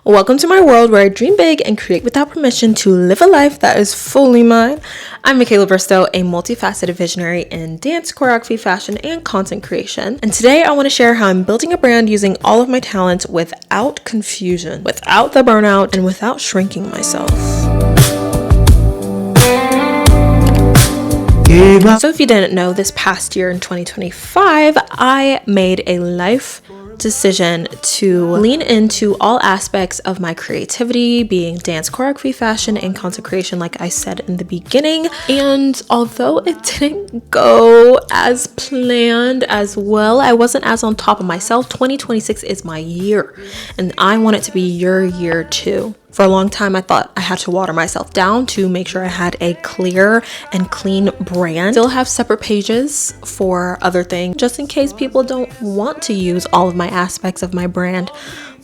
Welcome to my world where I dream big and create without permission to live a life that is fully mine. I'm McKaylah Bristow, a multifaceted visionary in dance, choreography, fashion, and content creation. And today I want to share how I'm building a brand using all of my talents without confusion, without the burnout, and without shrinking myself. So if you didn't know, this past year in 2025, I made a life decision to lean into all aspects of my creativity, being dance, choreography, fashion, and content creation, like I said in the beginning. And although it didn't go as planned as well, I wasn't as on top of myself. 2026 is my year, and I want it to be your year too. For a long time, I thought I had to water myself down to make sure I had a clear and clean brand. Still have separate pages for other things, just in case people don't want to use all of my aspects of my brand.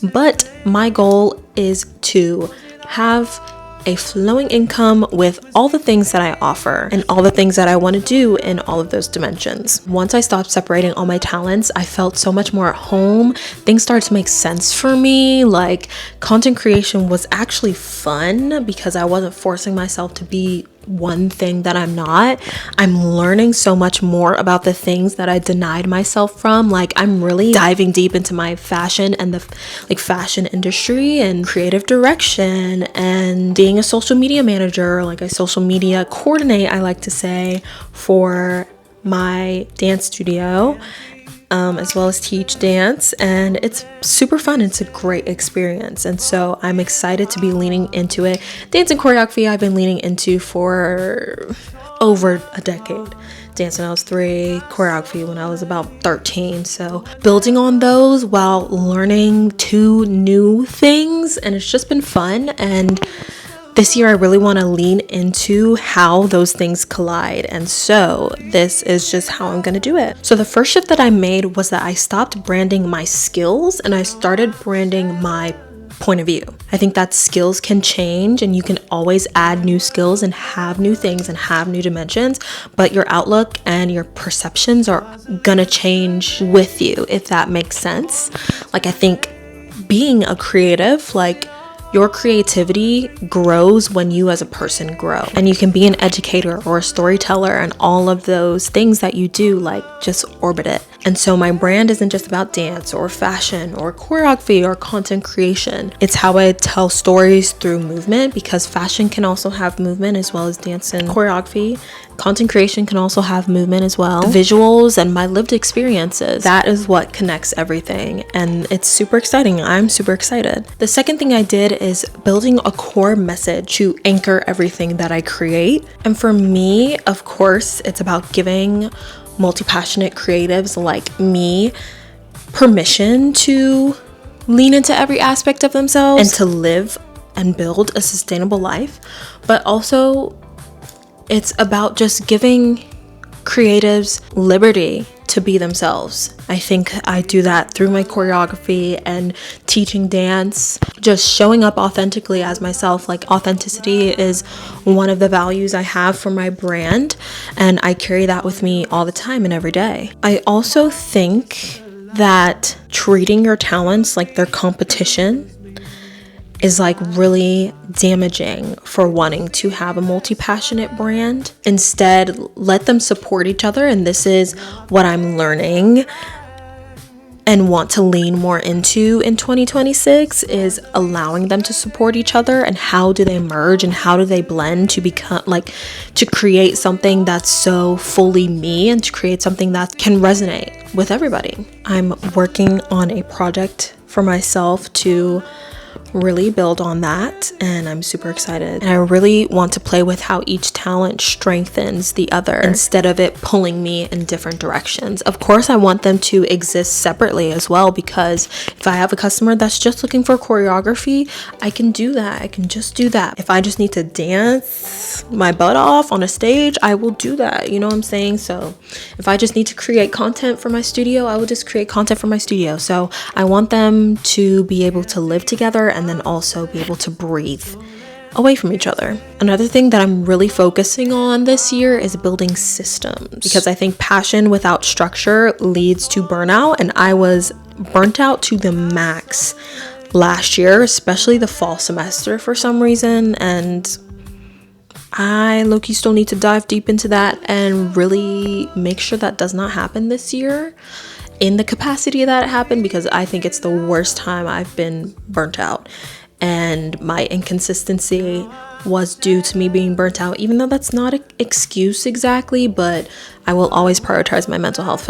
But my goal is to have a flowing income with all the things that I offer and all the things that I want to do in all of those dimensions. Once I stopped separating all my talents, I felt so much more at home. Things started to make sense for me. Like, content creation was actually fun because I wasn't forcing myself to be one thing that I'm not. I'm learning so much more about the things that I denied myself from. Like, I'm really diving deep into my fashion and the fashion industry and creative direction and being a social media manager, like a social media coordinate, I like to say, for my dance studio. As well as teach dance, and it's super fun. It's a great experience, and so I'm excited to be leaning into it. Dance and choreography I've been leaning into for over a decade. Dance when I was 3, choreography when I was about 13. So building on those while learning 2 new things, and it's just been fun. And this year, I really want to lean into how those things collide. And so this is just how I'm going to do it. So the first shift that I made was that I stopped branding my skills and I started branding my point of view. I think that skills can change and you can always add new skills and have new things and have new dimensions, but your outlook and your perceptions are going to change with you, if that makes sense. Like, I think being a creative, like, your creativity grows when you as a person grow, and you can be an educator or a storyteller, and all of those things that you do, like, just orbit it. And so my brand isn't just about dance or fashion or choreography or content creation. It's how I tell stories through movement, because fashion can also have movement as well as dance and choreography. Content creation can also have movement as well. The visuals and my lived experiences, that is what connects everything, and it's super exciting. I'm super excited. The second thing I did is building a core message to anchor everything that I create. And for me, of course, it's about giving multi-passionate creatives like me permission to lean into every aspect of themselves and to live and build a sustainable life. But also, it's about just giving creatives liberty to be themselves. I think I do that through my choreography and teaching dance, just showing up authentically as myself. Like, authenticity is one of the values I have for my brand, and I carry that with me all the time and every day. I also think that treating your talents like their competition is like really damaging for wanting to have a multi-passionate brand. Instead, let them support each other. And this is what I'm learning and want to lean more into in 2026, is allowing them to support each other. And how do they merge and how do they blend to become, like, to create something that's so fully me and to create something that can resonate with everybody. I'm working on a project for myself to really build on that, and I'm super excited. And I really want to play with how each talent strengthens the other instead of it pulling me in different directions. Of course, I want them to exist separately as well, because if I have a customer that's just looking for choreography, I can do that. I can just do that. If I just need to dance my butt off on a stage, I will do that. You know what I'm saying? So if I just need to create content for my studio, I will just create content for my studio. So I want them to be able to live together and then also be able to breathe away from each other. Another thing that I'm really focusing on this year is building systems, because I think passion without structure leads to burnout, and I was burnt out to the max last year, especially the fall semester for some reason, and I low-key still need to dive deep into that and really make sure that does not happen this year in the capacity that it happened, because I think it's the worst time I've been burnt out, and my inconsistency was due to me being burnt out, even though that's not an excuse exactly, but I will always prioritize my mental health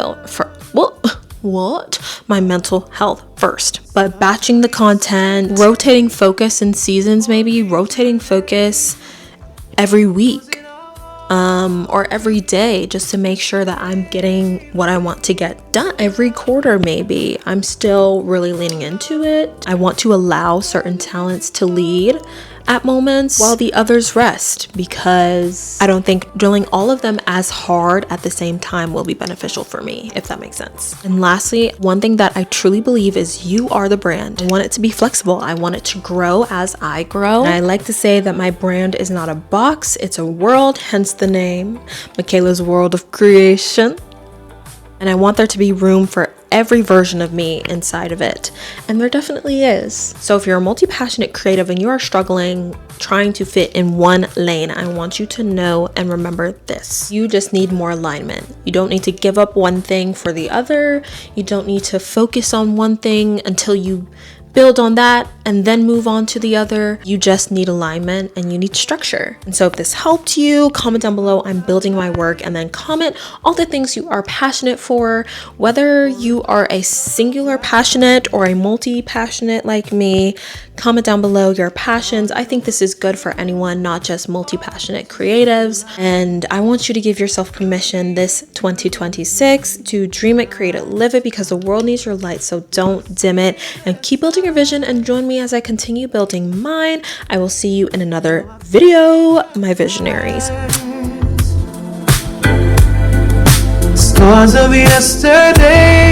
my mental health first. But batching the content, rotating focus in seasons, maybe rotating focus every week or every day, just to make sure that I'm getting what I want to get done. Every quarter, maybe. I'm still really leaning into it. I want to allow certain talents to lead at moments while the others rest, because I don't think drilling all of them as hard at the same time will be beneficial for me, if that makes sense. And lastly, one thing that I truly believe is you are the brand. I want it to be flexible. I want it to grow as I grow. And I like to say that my brand is not a box, it's a world, hence the name, McKaylah's World of Creation. And I want there to be room for every version of me inside of it, and there definitely is. So if you're a multi-passionate creative and you are struggling trying to fit in one lane, I want you to know and remember this: you just need more alignment. You don't need to give up one thing for the other. You don't need to focus on one thing until you build on that and then move on to the other. You just need alignment and you need structure. And so if this helped you, comment down below, I'm building my work, and then comment all the things you are passionate for, whether you are a singular passionate or a multi-passionate like me. Comment down below your passions. I think this is good for anyone, not just multi-passionate creatives. And I want you to give yourself permission this 2026 to dream it, create it, live it, because the world needs your light, so don't dim it, and keep building your vision and join me as I continue building mine. I will see you in another video, my visionaries. Stars of yesterday